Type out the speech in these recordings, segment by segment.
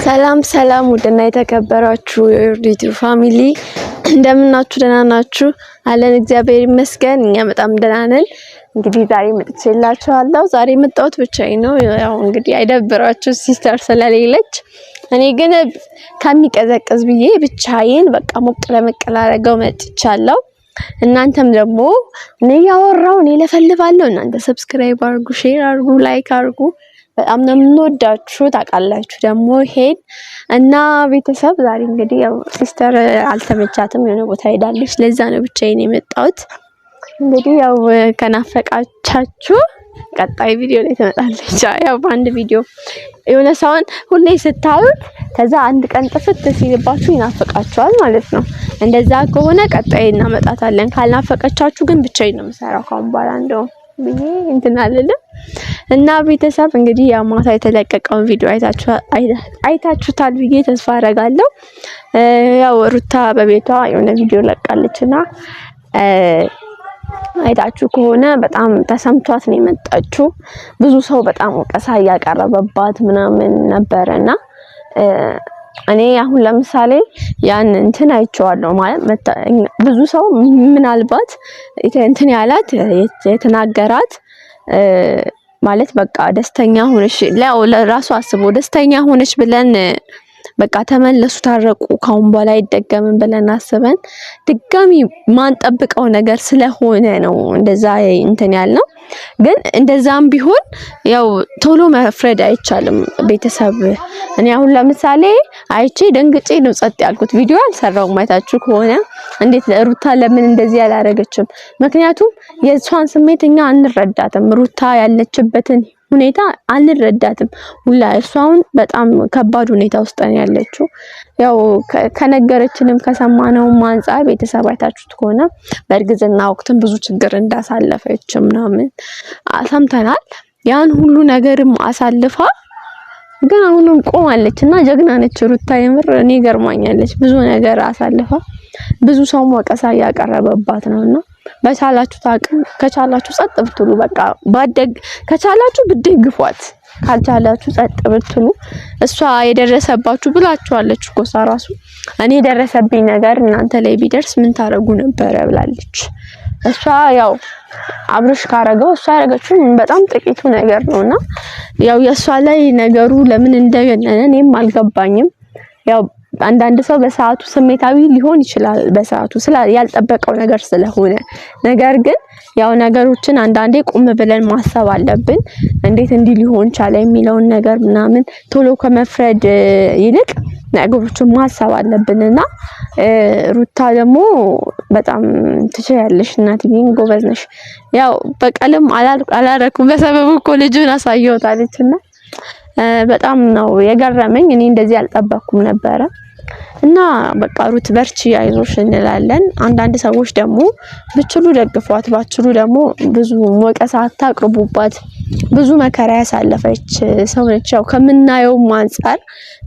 ሰላም ውድና የተከበራችሁ የዩቲዩብ ፋሚሊ እንደምናችሁ ደህና ናችሁ? አለን እግዚአብሔር ይመስገን እኛ በጣም ደህና ነን። እንግዲህ ዛሬ መጥቼላችኋለሁ። ዛሬ መጣሁት ብቻዬን ነው። ያው እንግዲህ አይደብራችሁ ሲስተር ስለሌለች እኔ ግን ከሚቀዘቅዝ ብዬ ብቻዬን በቃ ሞቅ ለመቀል አደረገው መጥቻለሁ። እናንተም ደግሞ እኔ ያወራው እኔ ለፈልፋለሁ። እናንተ ሰብስክራይብ አድርጉ፣ ሼር አድርጉ፣ ላይክ አድርጉ። በጣም ነው የምንወዳችሁ ታውቃላችሁ። ደግሞ ሄድ እና ቤተሰብ ዛሬ እንግዲህ ያው ሲስተር አልተመቻትም የሆነ ቦታ ሄዳለች። ለዛ ነው ብቻዬን የመጣሁት። እንግዲህ ያው ከናፈቃቻችሁ ቀጣይ ቪዲዮ ላይ ትመጣለች። ያው በአንድ ቪዲዮ የሆነ ሰውን ሁሌ ስታዩት ከዛ አንድ ቀን ጥፍት ሲልባችሁ ይናፈቃችኋል ማለት ነው። እንደዛ ከሆነ ቀጣይ እናመጣታለን። ካልናፈቀቻችሁ ግን ብቻዬን ነው የምሰራው ካሁን በኋላ እንደው ብዬ እንትን አልልም። እና ቤተሰብ እንግዲህ ያው ማታ የተለቀቀውን ቪዲዮ አይታችሁታል ብዬ ተስፋ አደርጋለሁ። ያው ሩታ በቤቷ የሆነ ቪዲዮ ለቃለችና አይታችሁ ከሆነ በጣም ተሰምቷት ነው የመጣችው። ብዙ ሰው በጣም ወቀሳ ያቀረበባት ምናምን ነበርና እኔ አሁን ለምሳሌ ያን እንትን አይቼዋለሁ ማለት ብዙ ሰው ምናልባት እንትን ያላት የተናገራት ማለት በቃ ደስተኛ ሆነሽ ለራሱ አስቦ ደስተኛ ሆነሽ ብለን በቃ ተመለሱ ታረቁ ካሁን በኋላ አይደገምም ብለን አስበን ድጋሚ ማንጠብቀው ነገር ስለሆነ ነው እንደዛ እንትን ያልነው። ግን እንደዛም ቢሆን ያው ቶሎ መፍረድ አይቻልም ቤተሰብ። እኔ አሁን ለምሳሌ አይቼ ደንግጬ ነው ጸጥ ያልኩት። ቪዲዮ አልሰራውም አይታችሁ ከሆነ እንዴት ሩታ ለምን እንደዚህ ያላረገችም? ምክንያቱም የሷን ስሜት እኛ አንረዳትም። ሩታ ያለችበትን ሁኔታ አንረዳትም። ሁላ እሷውን በጣም ከባድ ሁኔታ ውስጥ ነው ያለችው። ያው ከነገረችንም ከሰማነውም አንፃር ቤተሰብ አይታችሁት ከሆነ በእርግዝና ወቅትም ብዙ ችግር እንዳሳለፈች ምናምን ሰምተናል። ያን ሁሉ ነገርም አሳልፋ ግን አሁንም ቆማለችና ጀግና ነች ሩታ። የምር እኔ ገርማኛለች። ብዙ ነገር አሳልፋ ብዙ ሰው ወቀሳ ያቀረበባት ነውና በቻላችሁ ታቅም ከቻላችሁ ጸጥ ብትሉ በቃ ባደግ ከቻላችሁ ብትደግፏት ካልቻላችሁ ጸጥ ብትሉ እሷ የደረሰባችሁ ብላችኋለች እኮ ራሱ እኔ የደረሰብኝ ነገር እናንተ ላይ ቢደርስ ምን ታረጉ ነበር ብላለች። እሷ ያው አብርሽ ካረገው እሷ ያረገችው በጣም ጥቂቱ ነገር ነውና ያው የሷ ላይ ነገሩ ለምን እንደገነነ እኔም አልገባኝም። ያው አንዳንድ ሰው በሰዓቱ ስሜታዊ ሊሆን ይችላል በሰዓቱ ያልጠበቀው ነገር ስለሆነ። ነገር ግን ያው ነገሮችን አንዳንዴ ቁም ብለን ማሰብ አለብን። እንዴት እንዲህ ሊሆን ቻለ የሚለውን ነገር ምናምን ቶሎ ከመፍረድ ይልቅ ነገሮችን ማሰብ አለብንና ሩታ ደግሞ በጣም ትችያለሽ እናትዬ ጎበዝ ነሽ። ያው በቀልም አላረኩም በሰበቡ እኮ ልጁን አሳየውታለችና በጣም ነው የገረመኝ። እኔ እንደዚህ አልጠበቅኩም ነበረ። እና በቃ ሩት በርቺ አይዞሽ እንላለን። አንዳንድ ሰዎች ደግሞ ብችሉ ደግፏት ባችሉ ደግሞ ብዙ ወቀሳ አታቅርቡባት። ብዙ መከራ ያሳለፈች ሰው ነች። ያው ከምናየው አንፃር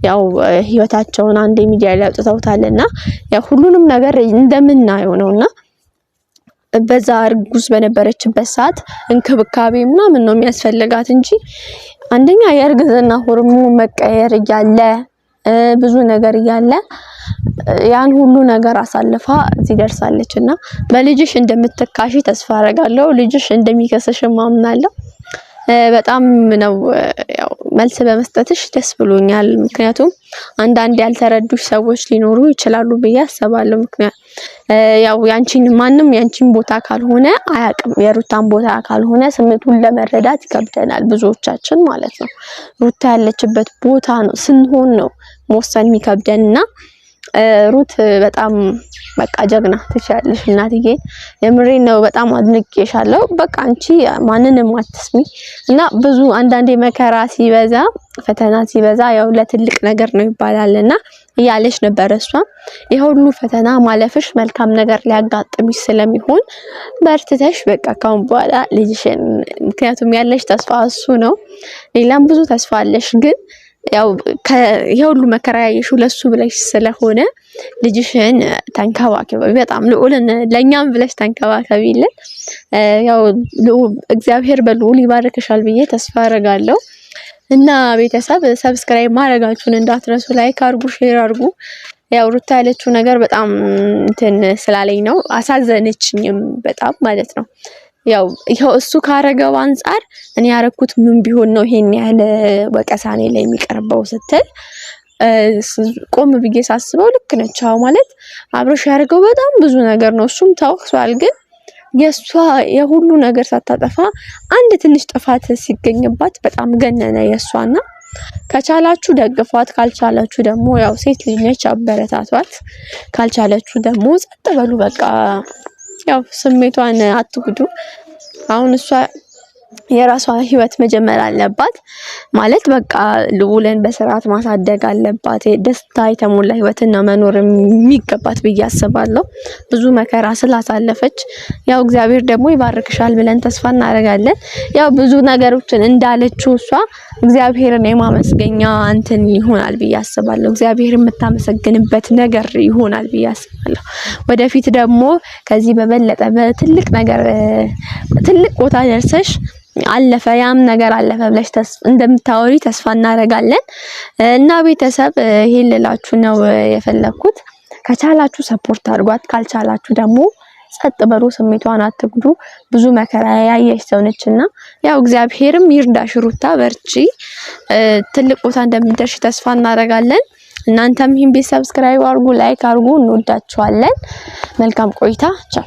ያው ህይወታቸውን አንድ ሚዲያ ላይ አውጥተውታልና ያው ሁሉንም ነገር እንደምናየው ነውና በዛ እርጉዝ በነበረችበት ሰዓት እንክብካቤ ምናምን ነው የሚያስፈልጋት እንጂ አንደኛ የእርግዝና ሆርሞን መቀየር እያለ ብዙ ነገር እያለ ያን ሁሉ ነገር አሳልፋ እዚህ ደርሳለችና በልጅሽ እንደምትካሺ ተስፋ አደርጋለሁ። ልጅሽ እንደሚከሰሽ ማምናለሁ። በጣም ነው ያው መልስ በመስጠትሽ ደስ ብሎኛል። ምክንያቱም አንዳንድ ያልተረዱሽ ሰዎች ሊኖሩ ይችላሉ ብዬ አስባለሁ። ምክንያት ያው ማንም ያንቺን ቦታ ካልሆነ አያቅም። የሩታን ቦታ ካልሆነ ስሜቱን ለመረዳት ይከብደናል ብዙዎቻችን ማለት ነው። ሩታ ያለችበት ቦታ ነው ስንሆን ነው መወሰን የሚከብደንና ሩት በጣም በቃ ጀግና ትችያለሽ እናትዬ። የምሬን ነው በጣም አድንቄሻለሁ። በቃ አንቺ ማንንም አትስሚ እና ብዙ አንዳንዴ መከራ ሲበዛ ፈተና ሲበዛ ያው ለትልቅ ነገር ነው ይባላልና እያለሽ ነበር እሷ። የሁሉ ፈተና ማለፍሽ መልካም ነገር ሊያጋጥምሽ ስለሚሆን በርትተሽ በቃ ካሁን በኋላ ልጅሽን ምክንያቱም ያለሽ ተስፋ እሱ ነው። ሌላም ብዙ ተስፋ አለሽ ግን ያው የሁሉ መከራ ያየሽው ለሱ ብለሽ ስለሆነ ልጅሽን ተንከባከቢ። በጣም ልዑልን ለኛም ብለሽ ተንከባከቢልን። ያው እግዚአብሔር በልዑል ይባርክሻል ብዬ ተስፋ አደርጋለሁ። እና ቤተሰብ ሰብስክራይብ ማድረጋችሁን እንዳትረሱ፣ ላይክ አድርጉ፣ ሼር አድርጉ። ያው ሩታ ያለችው ነገር በጣም እንትን ስላለኝ ነው አሳዘነችኝም በጣም ማለት ነው። ያው ይሄው እሱ ካረገው አንፃር እኔ ያረኩት ምን ቢሆን ነው ይሄን ያህል ወቀሳኔ ላይ የሚቀርበው ስትል ቆም ብዬ ሳስበው ልክ ነች። አዎ ማለት አብርሽ ያረገው በጣም ብዙ ነገር ነው። እሱም ተወቅሷል። ግን የሷ የሁሉ ነገር ሳታጠፋ አንድ ትንሽ ጥፋት ሲገኝባት በጣም ገነነ የሷና። ከቻላችሁ ደግፏት፣ ካልቻላችሁ ደግሞ ያው ሴት ልጅ ነች አበረታቷት፣ ካልቻላችሁ ደግሞ ጸጥ በሉ በቃ። ያው ስሜቷን አትጉዱ። አሁን እሷ የራሷ ህይወት መጀመር አለባት ማለት በቃ ልዑልን በስርዓት ማሳደግ አለባት። ደስታ የተሞላ ህይወትና መኖር የሚገባት ብዬ አስባለሁ። ብዙ መከራ ስላሳለፈች ያው እግዚአብሔር ደግሞ ይባርክሻል ብለን ተስፋ እናደርጋለን። ያው ብዙ ነገሮችን እንዳለችው እሷ እግዚአብሔርን የማመስገኛ እንትን ይሆናል ብዬ አስባለሁ። እግዚአብሔር የምታመሰግንበት ነገር ይሆናል ብዬ አስባለሁ። ወደፊት ደግሞ ከዚህ በበለጠ በትልቅ ነገር ትልቅ ቦታ ደርሰሽ አለፈ ያም ነገር አለፈ ብለሽ እንደምታወሪ ተስፋ እናደርጋለን። እና ቤተሰብ ይሄን ልላችሁ ነው የፈለኩት። ከቻላችሁ ሰፖርት አድርጓት፣ ካልቻላችሁ ደግሞ ጸጥ በሉ፣ ስሜቷን አትጉዱ። ብዙ መከራ ያየሽ ሰው ነችና ያው እግዚአብሔርም ይርዳሽ ሩታ፣ በርቺ፣ ትልቅ ቦታ እንደምትደርሺ ተስፋ እናደርጋለን። እናንተም ይሄን ቤት ሰብስክራይብ አድርጉ፣ ላይክ አድርጉ። እንወዳችኋለን። መልካም ቆይታ። ቻው።